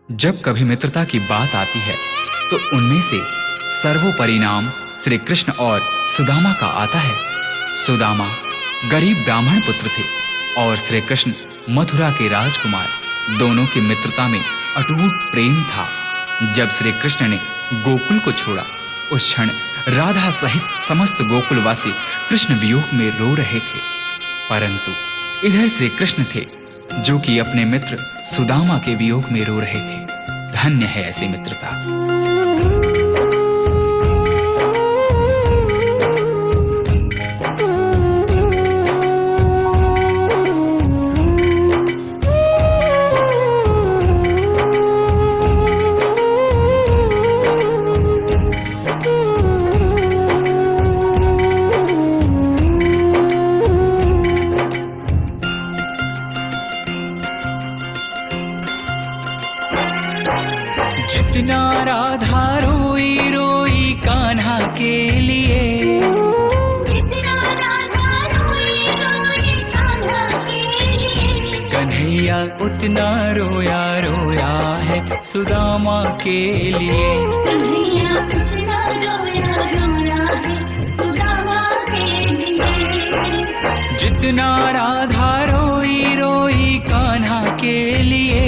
जब कभी मित्रता की बात आती है तो उनमें से सर्वोपरि नाम श्री कृष्ण और सुदामा का आता है। सुदामा गरीब ब्राह्मण पुत्र थे और श्री कृष्ण मथुरा के राजकुमार। दोनों की मित्रता में अटूट प्रेम था। जब श्री कृष्ण ने गोकुल को छोड़ा, उस क्षण राधा सहित समस्त गोकुलवासी कृष्ण वियोग में रो रहे थे। परंतु इधर श्री कृष्ण थे जो कि अपने मित्र सुदामा के वियोग में रो रहे थे। धन्य है ऐसी मित्रता। जितना राधा रोई रोई कान्हा के लिए, जितना राधा रोई रोई कान्हा के लिए, कन्हैया उतना रोया रोया है सुदामा के लिए। कन्हैया उतना रोया रोया है सुदामा के लिए। जितना राधा रोई रोई कान्हा के लिए,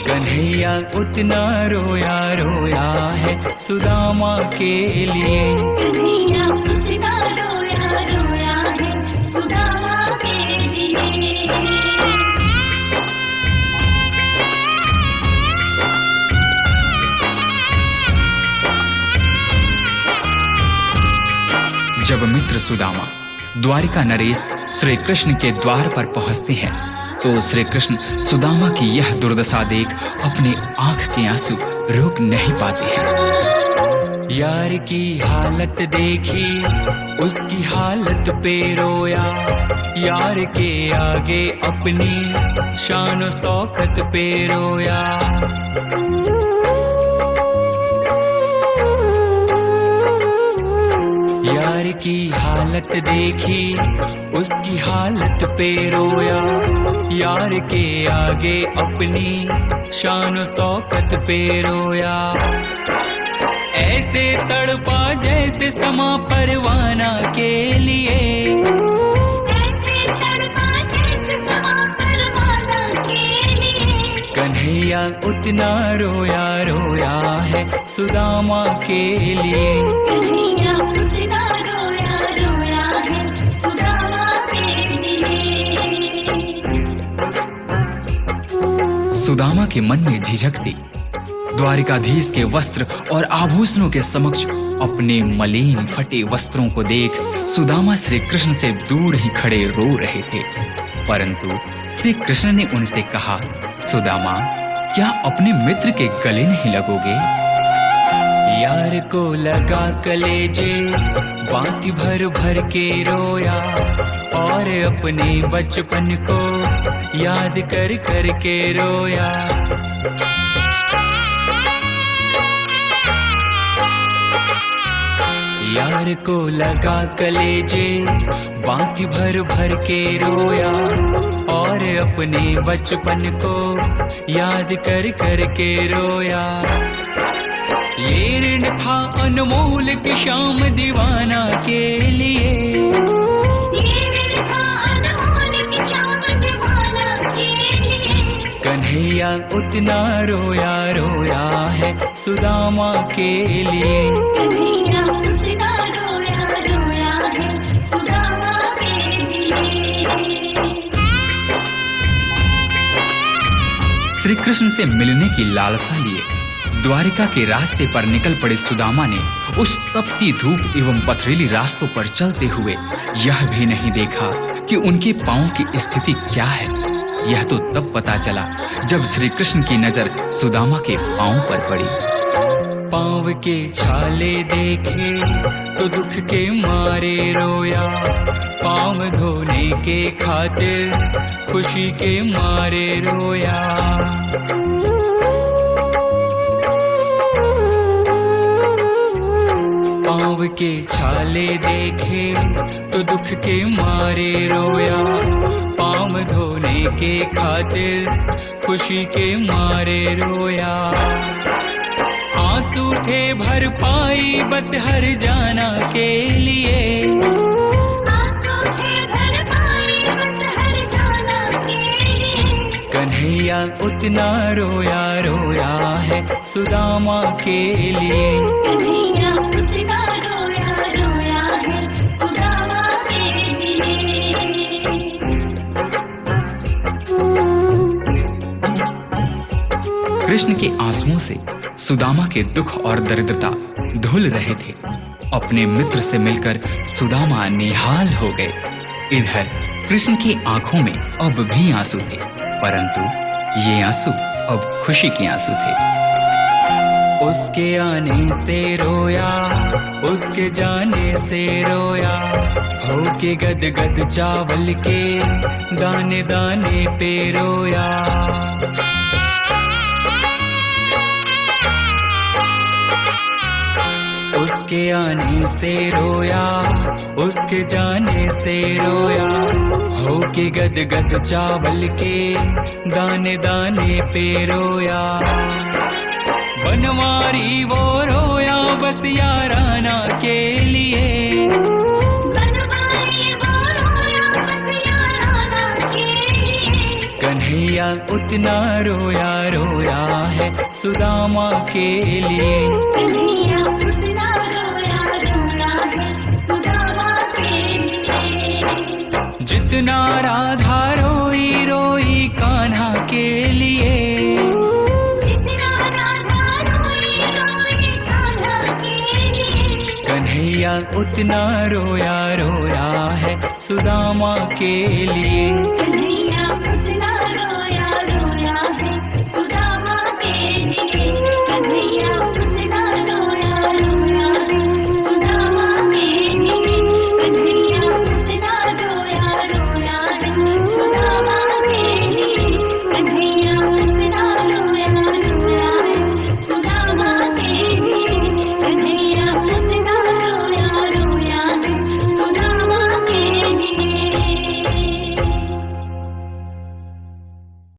कन्हैया उतना रोया रोया है सुदामा के लिए। कन्हैया उतना रोया रोया है सुदामा के लिए। जब मित्र सुदामा द्वारिका नरेश श्री कृष्ण के द्वार पर पहुंचते हैं तो श्री कृष्ण सुदामा की यह दुर्दशा देख अपने आंख के आंसू रोक नहीं पाते हैं। यार की हालत देखी, उसकी हालत पे रोया। यार के आगे अपनी शान शौकत पे रोया। यार की हालत देखी, उसकी हालत पे रोया। यार के आगे अपनी शान शौकत पे रोया। ऐसे तड़पा जैसे समा परवाना के लिए, ऐसे तड़पा जैसे समा परवाना के लिए। कन्हैया उतना रोया रोया है सुदामा के लिए। कन्हैया उतना रोया रोया है सुदामा के लिए। सुदामा के मन में झिझक थी। द्वारिकाधीश के वस्त्र और आभूषणों के समक्ष अपने मलिन फटे वस्त्रों को देख सुदामा श्री कृष्ण से दूर ही खड़े रो रहे थे। परंतु श्री कृष्ण ने उनसे कहा, सुदामा, क्या अपने मित्र के गले नहीं लगोगे? यार को लगा कलेजे, बाती भर भर के रोया। और अपने बचपन को याद कर कर के रोया। यार को लगा कलेजे, बाती भर भर के रोया। और अपने बचपन को याद कर कर के रोया। ये ऋण था अनमोल कि श्याम दीवाना के लिए। ये ऋण था अनमोल कि श्याम दीवाना के लिए। कन्हैया उतना रोया रोया है सुदामा के लिए। कन्हैया उतना रोया रोया है सुदामा के लिए। श्री कृष्ण से मिलने की लालसा लिए द्वारिका के रास्ते पर निकल पड़े सुदामा ने उस तपती धूप एवं पथरीली रास्तों पर चलते हुए यह भी नहीं देखा कि उनके पांव की स्थिति क्या है। यह तो तब पता चला जब श्री कृष्ण की नजर सुदामा के पांव पर पड़ी। पांव के छाले देखे तो दुख के मारे रोया। पांव धोने के खातिर खुशी के मारे रोया। पांव के छाले देखे तो दुख के मारे रोया। के खातिर खुशी के मारे रोया। आंसू थे भर पाई बस हर जाना के लिए, आंसू थे भर पाई बस हर जाना के लिए। कन्हैया उतना रोया रोया है सुदामा के लिए। कन्हैया उतना रोया रोया है सुदामा के लिए। कृष्ण के आंसुओं से सुदामा के दुख और दरिद्रता धुल रहे थे। अपने मित्र से मिलकर सुदामा निहाल हो गए। इधर कृष्ण की आंखों में अब भी आंसू थे, परंतु ये आंसू अब खुशी के आंसू थे। उसके आने से रोया, उसके जाने से रोया, होके गदगद चावल के दाने दाने पे रोया। उसके आने से रोया, उसके जाने से रोया, होके गदगद चावल के दाने दाने पे रोया। बनवारी वो रोया बस याराना के लिए, बनवारी वो रोया बस याराना के लिए। कन्हैया उतना रोया रोया है सुदामा के लिए। कन्हैया उतना रोया रोया है सुदामा के लिए। जितना राधा रोई रोई कान्हा के लिए, जितना राधा रोई रोई कान्हा के लिए। कन्हैया उतना रोया रोया है सुदामा के लिए। कन्हैया